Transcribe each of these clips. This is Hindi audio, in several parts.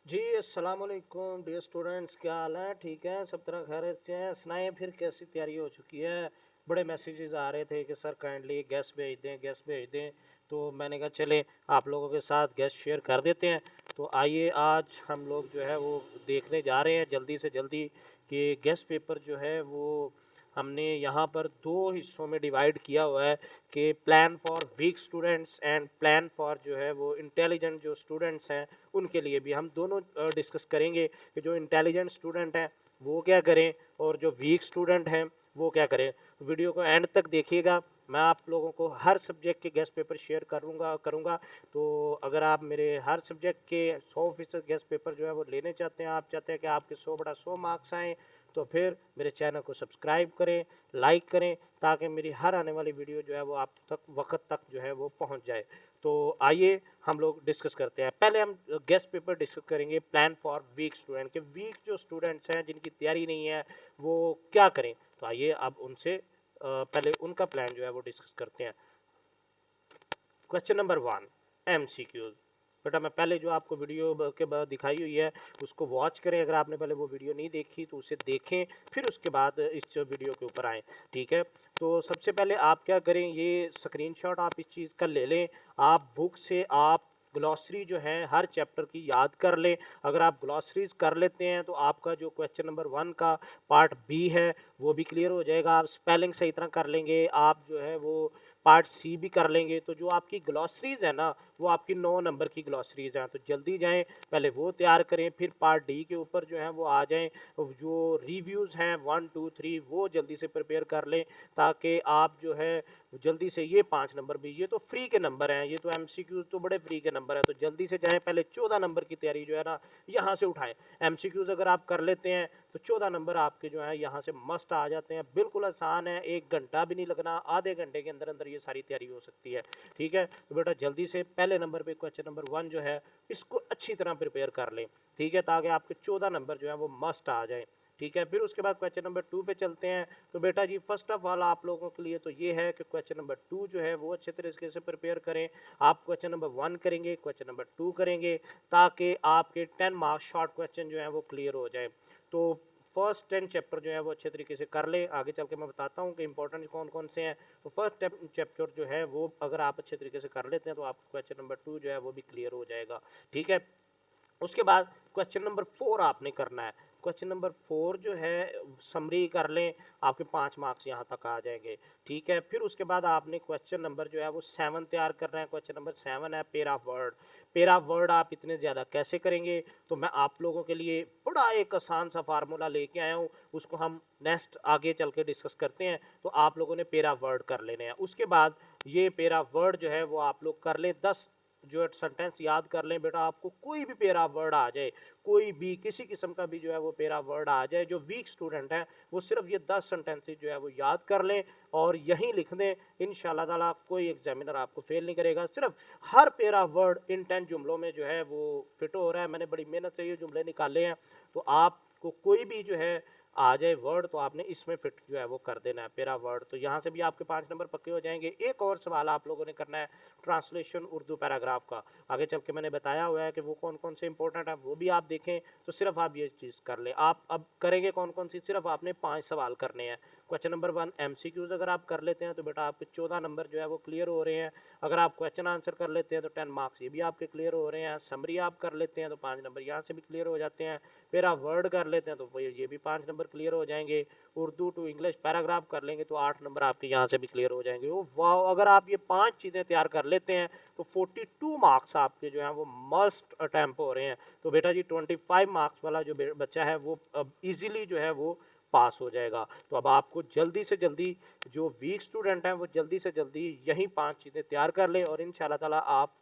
जी, अस्सलाम वालेकुम डियर स्टूडेंट्स, क्या हाल है? ठीक है, सब तरह खैरियत से हैं? सुनाएं फिर कैसी तैयारी हो चुकी है? बड़े मैसेजेस आ रहे थे कि सर काइंडली गेस्ट भेज दें, गेस्ट भेज दें। तो मैंने कहा चले आप लोगों के साथ गेस्ट शेयर कर देते हैं। तो आइए आज हम लोग जो है वो देखने जा रहे हैं जल्दी से जल्दी कि गेस्ट पेपर जो है वो हमने यहाँ पर दो हिस्सों में डिवाइड किया हुआ है कि plan for week students and plan for जो है वो इंटेलिजेंट जो स्टूडेंट्स हैं उनके लिए भी हम दोनों डिस्कस करेंगे कि जो इंटेलिजेंट स्टूडेंट हैं वो क्या करें और जो वीक स्टूडेंट हैं वो क्या करें। वीडियो को एंड तक देखिएगा। मैं आप लोगों को हर सब्जेक्ट के गेस्ट पेपर शेयर करूँगा। तो अगर आप मेरे हर सब्जेक्ट के 100% गेस्ट पेपर जो है वो लेने चाहते हैं, आप चाहते हैं कि आपके 100 मार्क्स आएँ, तो फिर मेरे चैनल को सब्सक्राइब करें, लाइक करें, ताकि मेरी हर आने वाली वीडियो जो है वो आप तक वक्त तक जो है वो पहुंच जाए। तो आइए हम लोग डिस्कस करते हैं। पहले हम गेस्ट पेपर डिस्कस करेंगे प्लान फॉर वीक स्टूडेंट के। वीक जो स्टूडेंट्स हैं जिनकी तैयारी नहीं है वो क्या करें। तो आइए अब उनसे पहले उनका प्लान जो है वो डिस्कस करते हैं। Question number 1, MCQs. बेटा मैं पहले जो आपको वीडियो के बाद दिखाई हुई है उसको वॉच करें। अगर आपने पहले वो वीडियो नहीं देखी तो उसे देखें, फिर उसके बाद इस वीडियो के ऊपर आएँ। ठीक है, तो सबसे पहले आप क्या करें, ये स्क्रीनशॉट आप इस चीज़ का ले लें। आप बुक से आप ग्लॉसरी जो है हर चैप्टर की याद कर लें। अगर आप ग्लॉसरीज कर लेते हैं तो आपका जो क्वेश्चन नंबर 1 का पार्ट बी है वो भी क्लियर हो जाएगा। आप स्पेलिंग सही तरह कर लेंगे, आप जो है वो पार्ट सी भी कर लेंगे। तो जो आपकी ग्लॉसरीज है ना वो आपकी 9 नंबर की ग्लॉसरीज हैं, तो जल्दी जाएं पहले वो तैयार करें, फिर पार्ट डी के ऊपर जो है वो आ जाएं। जो रिव्यूज़ हैं 1 2 3 वो जल्दी से प्रिपेयर कर लें, ताकि आप जो है जल्दी से ये 5 नंबर भी, ये तो फ्री के नंबर हैं, ये तो एमसीक्यूज तो बड़े फ्री के नंबर हैं, तो जल्दी से जाएं पहले 14 नंबर की तैयारी जो है ना यहाँ से उठाएं। एमसीक्यूज अगर आप कर लेते हैं तो 14 नंबर आपके जो है यहाँ से मस्त आ जाते हैं। बिल्कुल आसान है, 1 घंटा भी नहीं लगना, आधे घंटे के अंदर अंदर ये सारी तैयारी हो सकती है। ठीक है, तो बेटा जल्दी से पहले नंबर पे क्वेश्चन नंबर 1 जो है इसको अच्छी तरह प्रिपेयर कर लें। ठीक है, ताकि आपके 14 नंबर जो है वो मस्ट आ जाए। ठीक है, फिर उसके बाद क्वेश्चन नंबर 2 पे चलते हैं। तो बेटा जी फर्स्ट ऑफ ऑल आप लोगों के लिए तो ये है कि क्वेश्चन नंबर 2 जो है वो अच्छे तरीके से प्रिपेयर करें। आप क्वेश्चन नंबर 1 करेंगे, क्वेश्चन नंबर 2 करेंगे, ताकि आपके 10 मार्क्स शॉर्ट क्वेश्चन जो है वो क्लियर हो जाए। तो फर्स्ट 10 चैप्टर जो है वो अच्छे तरीके से कर ले। आगे चल के मैं बताता हूँ कि इंपॉर्टेंट कौन कौन से हैं। तो फर्स्ट चैप्टर जो है वो अगर आप अच्छे तरीके से कर लेते हैं तो आपका क्वेश्चन नंबर 2 जो है वो भी क्लियर हो जाएगा। ठीक है, उसके बाद क्वेश्चन नंबर 4 आपने करना है। क्वेश्चन नंबर 4 जो है समरी कर लें, आपके 5 मार्क्स यहाँ तक आ जाएंगे। ठीक है, फिर उसके बाद आपने क्वेश्चन नंबर जो है वो 7 तैयार करना है। क्वेश्चन नंबर 7 है pair of word. Pair of word आप इतने ज़्यादा कैसे करेंगे, तो मैं आप लोगों के लिए बड़ा एक आसान सा फार्मूला लेके आया हूँ, उसको हम नेक्स्ट आगे चल के डिस्कस करते हैं। तो आप लोगों ने पेयर ऑफ वर्ड कर लेने हैं। उसके बाद ये पेयर ऑफ वर्ड जो है वो आप लोग कर लें 10 जो सेंटेंस याद कर लें। बेटा आपको कोई भी पेरा वर्ड आ जाए, कोई भी किसी किस्म का भी जो है वो पेरा वर्ड आ जाए, जो वीक स्टूडेंट है वो सिर्फ ये 10 सेंटेंसेस जो है वो याद कर लें और यहीं लिख दें। इंशाल्लाह ताला कोई एग्जामिनर आपको फेल नहीं करेगा। सिर्फ हर पेरा वर्ड इन 10 जुमलों में जो है वो फिट हो रहा है। मैंने बड़ी मेहनत से ये जुमले निकाले हैं, तो आपको कोई भी जो है आ जाए वर्ड तो आपने इसमें फिट जो है वो कर देना है पेरा वर्ड। तो यहाँ से भी आपके 5 नंबर पक्के हो जाएंगे। एक और सवाल आप लोगों ने करना है ट्रांसलेशन उर्दू पैराग्राफ का। आगे चल के मैंने बताया हुआ है कि वो कौन कौन से इंपॉर्टेंट है, वो भी आप देखें। तो सिर्फ आप ये चीज़ कर लें। आप अब करेंगे कौन कौन सी, सिर्फ आपने 5 सवाल करने हैं। क्वेश्चन नंबर 1 एमसीक्यूज अगर आप कर लेते हैं तो बेटा आपके 14 नंबर जो है वो क्लियर हो रहे हैं। अगर आप क्वेश्चन आंसर कर लेते हैं तो 10 मार्क्स ये भी आपके क्लियर हो रहे हैं। समरी आप कर लेते हैं तो 5 नंबर यहाँ से भी क्लियर हो जाते हैं। फिर आप वर्ड कर लेते हैं तो ये भी 5 नंबर क्लियर हो जाएंगे। उर्दू टू इंग्लिश पैराग्राफ कर लेंगे तो 8 नंबर आपके यहाँ से भी क्लियर हो जाएंगे। वो वाह, अगर आप ये 5 चीज़ें तैयार कर लेते हैं तो 42 मार्क्स आपके जो हैं वो मस्ट अटैम्प्ट हो रहे हैं। तो बेटा जी 25 मार्क्स वाला जो बच्चा है वो अब इजीली जो है वो पास हो जाएगा। तो अब आपको जल्दी से जल्दी, जो वीक स्टूडेंट हैं वो जल्दी से जल्दी यही 5 चीज़ें तैयार कर लें और इंशाल्लाह ताला आप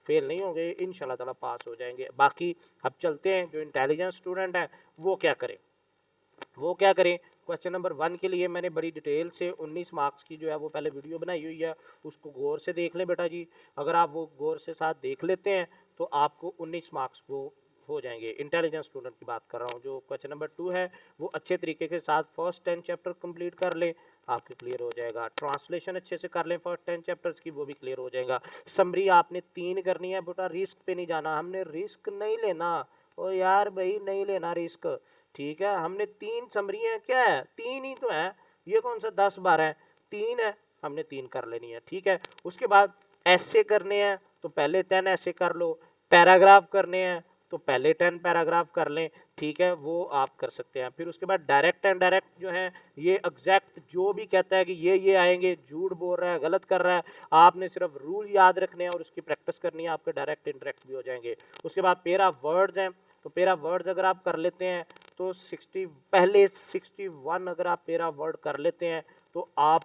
फेल नहीं होंगे, इंशाल्लाह ताला पास हो जाएंगे। बाकी अब चलते हैं जो इंटेलिजेंट स्टूडेंट हैं वो क्या करें। वो क्या करें, क्वेश्चन नंबर 1 के लिए मैंने बड़ी डिटेल से 19 मार्क्स की जो है वो पहले वीडियो बनाई हुई है, उसको गौर से देख लें बेटा जी। अगर आप वो गौर से साथ देख लेते हैं तो आपको 19 मार्क्स वो हो जाएंगे। इंटेलिजेंस स्टूडेंट की बात कर रहा हूँ। जो क्वेश्चन नंबर 2 है वो अच्छे तरीके के साथ फर्स्ट 10 चैप्टर कंप्लीट कर लें, आपके क्लियर हो जाएगा। ट्रांसलेशन अच्छे से कर लें फर्स्ट 10 चैप्टर्स की, वो भी क्लियर हो जाएगा। समरी आपने 3 करनी है बेटा, रिस्क पे नहीं जाना, हमने रिस्क नहीं लेना। ओ यार भाई नहीं लेना रिस्क, ठीक है। हमने 3 समरी है, क्या है 3 ही तो है, ये कौन सा 10-12 है, 3 है, हमने 3 कर लेनी है, ठीक है। उसके बाद ऐसे करने हैं तो पहले 10 ऐसे कर लो, पैराग्राफ करने हैं तो पहले 10 पैराग्राफ कर लें, ठीक है, वो आप कर सकते हैं। फिर उसके बाद डायरेक्ट एंड डायरेक्ट जो है, ये एग्जैक्ट जो भी कहता है कि ये आएंगे, झूठ बोल रहा है, गलत कर रहा है, आपने सिर्फ रूल याद रखने हैं और उसकी प्रैक्टिस करनी है, आपके डायरेक्ट इंडायरेक्ट भी हो जाएंगे। उसके बाद पेरा वर्ड्स हैं, तो पेरा वर्ड्स अगर आप कर लेते हैं तो 60 पहले 61 अगर आप पेरा वर्ड कर लेते हैं तो आप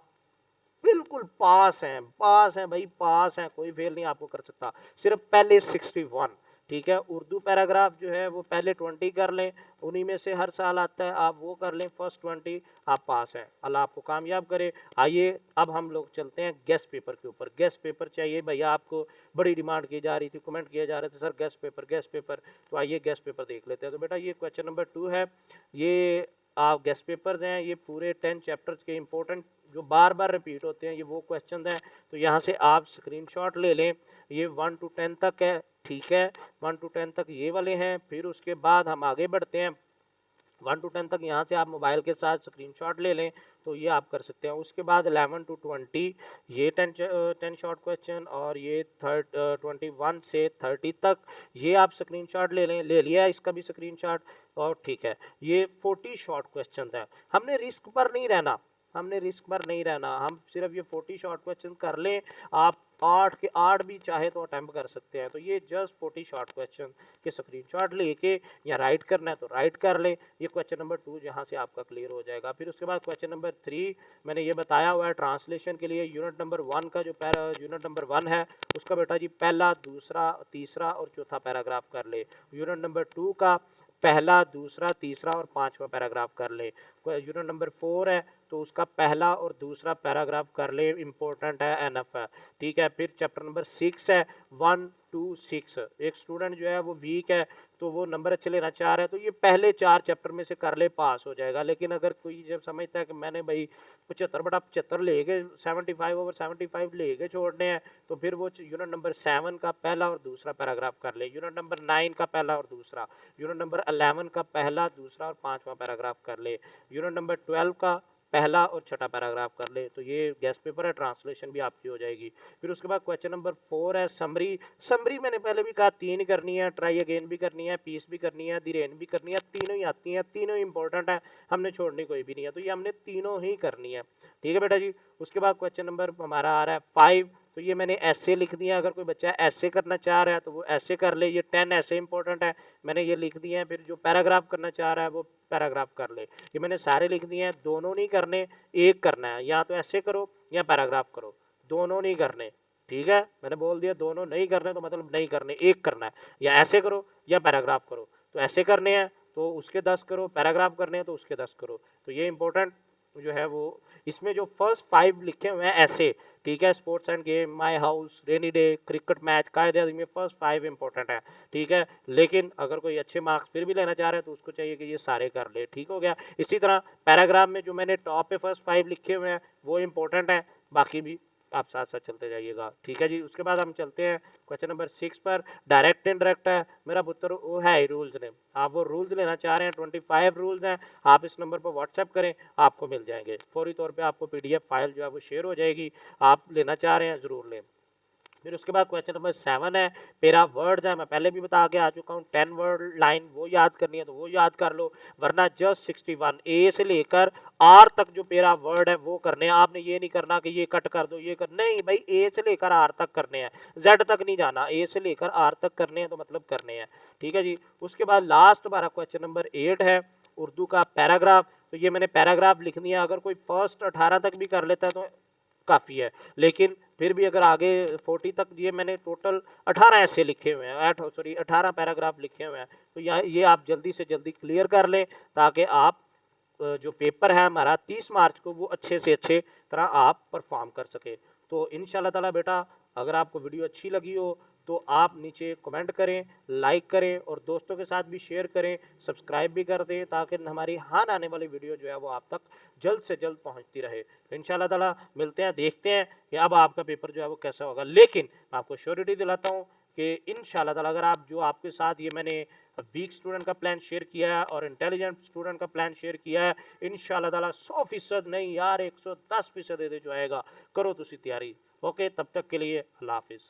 बिल्कुल पास हैं भाई, पास हैं, कोई फेल नहीं आपको कर सकता, सिर्फ पहले 61, ठीक है। उर्दू पैराग्राफ जो है वो पहले 20 कर लें, उन्हीं में से हर साल आता है, आप वो कर लें, फर्स्ट 20 आप पास हैं, अल्लाह आपको कामयाब करे। आइए अब हम लोग चलते हैं गेस्ट पेपर के ऊपर। गेस्ट पेपर चाहिए भैया आपको, बड़ी डिमांड की जा रही थी, कमेंट किए जा रहे थे सर गेस्ट पेपर, तो आइए गेस्ट पेपर देख लेते हैं। तो बेटा ये क्वेश्चन नंबर 2 है, ये आप गेस्ट पेपर्स हैं, ये पूरे 10 चैप्टर्स के इंपॉर्टेंट जो बार बार रिपीट होते हैं, ये वो क्वेश्चन हैं, तो यहाँ से आप स्क्रीनशॉट ले लें। ये 1 to 10 तक है, ठीक है, 1 to 10 तक ये वाले हैं। फिर उसके बाद हम आगे बढ़ते हैं, 1 to 10 तक यहाँ से आप मोबाइल के साथ स्क्रीनशॉट ले लें, तो ये आप कर सकते हैं। उसके बाद 11 to 20 ये 10 शॉर्ट क्वेश्चन, और ये 21 से 30 तक ये आप स्क्रीनशॉट ले लें, ले लिया इसका भी स्क्रीनशॉट, और ठीक है, ये 40 शॉर्ट क्वेश्चन है। हमने रिस्क पर नहीं रहना, हम सिर्फ ये 40 शॉर्ट क्वेश्चन कर लें, आप 8 के 8 भी चाहे तो अटेम्प्ट कर सकते हैं। तो ये जस्ट 40 शॉर्ट क्वेश्चन के स्क्रीनशॉट लेके या राइट करना है तो राइट कर लें। ये क्वेश्चन नंबर 2 जहाँ से आपका क्लियर हो जाएगा। फिर उसके बाद क्वेश्चन नंबर 3 मैंने ये बताया हुआ है ट्रांसलेशन के लिए, यूनिट नंबर 1 का जो यूनिट नंबर 1 है उसका बेटा जी पहला, दूसरा, तीसरा और चौथा पैराग्राफ कर ले। यूनिट नंबर 2 का पहला, दूसरा, तीसरा और पांचवा पैराग्राफ कर ले। यूनिट नंबर 4 है तो उसका पहला और दूसरा पैराग्राफ कर ले, इंपॉर्टेंट है, एनफ है, ठीक है। फिर चैप्टर नंबर 6 है, 1 to 6। एक स्टूडेंट जो है वो वीक है तो वो नंबर अच्छे लेना चाह रहा है, तो ये पहले 4 चैप्टर में से कर ले, पास हो जाएगा। लेकिन अगर कोई जब समझता है कि मैंने भाई 75/75 ले गए, 75/75 ले गए छोड़ने हैं, तो फिर वो यूनिट नंबर 7 का पहला और दूसरा पैराग्राफ कर ले, यूनिट नंबर 9 का पहला और दूसरा, यूनिट नंबर 11 का पहला, दूसरा और पांचवा पैराग्राफ कर ले, यूनिट नंबर 12 का पहला और छठा पैराग्राफ कर ले। तो ये गेस्ट पेपर है, ट्रांसलेशन भी आपकी हो जाएगी। फिर उसके बाद क्वेश्चन नंबर 4 है समरी मैंने पहले भी कहा 3 करनी है, ट्राई अगेन भी करनी है, पीस भी करनी है, दिरेन भी करनी है, तीनों ही आती हैं, तीनों इंपॉर्टेंट है, हमने छोड़नी कोई भी नहीं है, तो ये हमने तीनों ही करनी है, ठीक है बेटा जी। उसके बाद क्वेश्चन नंबर हमारा आ रहा है 5, तो ये मैंने ऐसे लिख दिया, अगर कोई बच्चा ऐसे करना चाह रहा है तो वो ऐसे कर ले, ये 10 ऐसे इंपॉर्टेंट है, मैंने ये लिख दिए हैं। फिर जो पैराग्राफ करना चाह रहा है वो पैराग्राफ कर ले, ये मैंने सारे लिख दिए हैं। दोनों नहीं करने, एक करना है, या तो ऐसे करो या पैराग्राफ करो, दोनों नहीं करने, ठीक है, मैंने बोल दिया दोनों नहीं करने तो मतलब नहीं करने, एक करना है, या ऐसे करो या पैराग्राफ करो। तो ऐसे करने हैं तो उसके 10 करो, पैराग्राफ करने हैं तो उसके 10 करो। तो ये इंपॉर्टेंट जो है वो इसमें जो फर्स्ट 5 लिखे हुए हैं ऐसे, ठीक है, sports end game, my house, rainy day, cricket match, कायदे आज़मी, फर्स्ट 5 इंपॉर्टेंट है, ठीक है। लेकिन अगर कोई अच्छे मार्क्स फिर भी लेना चाह रहा है तो उसको चाहिए कि ये सारे कर ले, ठीक हो गया। इसी तरह पैराग्राफ में जो मैंने टॉप पे फर्स्ट 5 लिखे हुए हैं वो इंपॉर्टेंट है, बाकी भी आप साथ साथ चलते जाइएगा, ठीक है जी। उसके बाद हम चलते हैं क्वेश्चन नंबर 6 पर, डायरेक्ट इनडायरेक्ट है मेरा पुत्र, वो है ही रूल्स ने, आप वो रूल्स लेना चाह रहे हैं, 25 रूल्स हैं, आप इस नंबर पर व्हाट्सएप करें, आपको मिल जाएंगे फौरी तौर पे, आपको PDF फाइल जो है वो शेयर हो जाएगी, आप लेना चाह रहे हैं ज़रूर लें। फिर उसके बाद क्वेश्चन नंबर 7 है, पेरा वर्ड्स है, मैं पहले भी बता के आ चुका हूँ, 10 वर्ड लाइन वो याद करनी है तो वो याद कर लो, वरना जस्ट 61 ए से लेकर आर तक जो पेरा वर्ड है वो करने हैं। आपने ये नहीं करना कि ये कट कर दो, ये कर नहीं भाई, ए से लेकर आर तक करने हैं, जेड तक नहीं जाना, ए से लेकर आर तक करने हैं तो मतलब करने हैं, ठीक है जी। उसके बाद लास्ट हमारा क्वेश्चन नंबर 8 है, उर्दू का पैराग्राफ, तो ये मैंने पैराग्राफ लिख दिया, अगर कोई फर्स्ट 18 तक भी कर लेता है तो काफ़ी है, लेकिन फिर भी अगर आगे 40 तक, ये मैंने टोटल 18 ऐसे लिखे हुए हैं, 18 पैराग्राफ लिखे हुए हैं, तो ये आप जल्दी से जल्दी क्लियर कर लें ताकि आप जो पेपर है हमारा 30 मार्च को वो अच्छे से अच्छे तरह आप परफॉर्म कर सके। तो इंशाल्लाह ताला बेटा, अगर आपको वीडियो अच्छी लगी हो तो आप नीचे कमेंट करें, लाइक करें और दोस्तों के साथ भी शेयर करें, सब्सक्राइब भी कर दें ताकि हमारी हाल आने वाली वीडियो जो है वो आप तक जल्द से जल्द पहुंचती रहे। तो इंशाल्लाह ताला मिलते हैं, देखते हैं कि अब आपका पेपर जो है वो कैसा होगा। लेकिन मैं आपको श्योरिटी दिलाता हूँ कि इंशाल्लाह ताला अगर आप जो आपके साथ ये मैंने वीक स्टूडेंट का प्लान शेयर किया है और इंटेलिजेंट स्टूडेंट का प्लान शेयर किया है, इंशाल्लाह ताला 100% नहीं यार 110% जो आएगा, करो तुसी तैयारी। ओके, तब तक के लिए अल्लाह हाफिज़।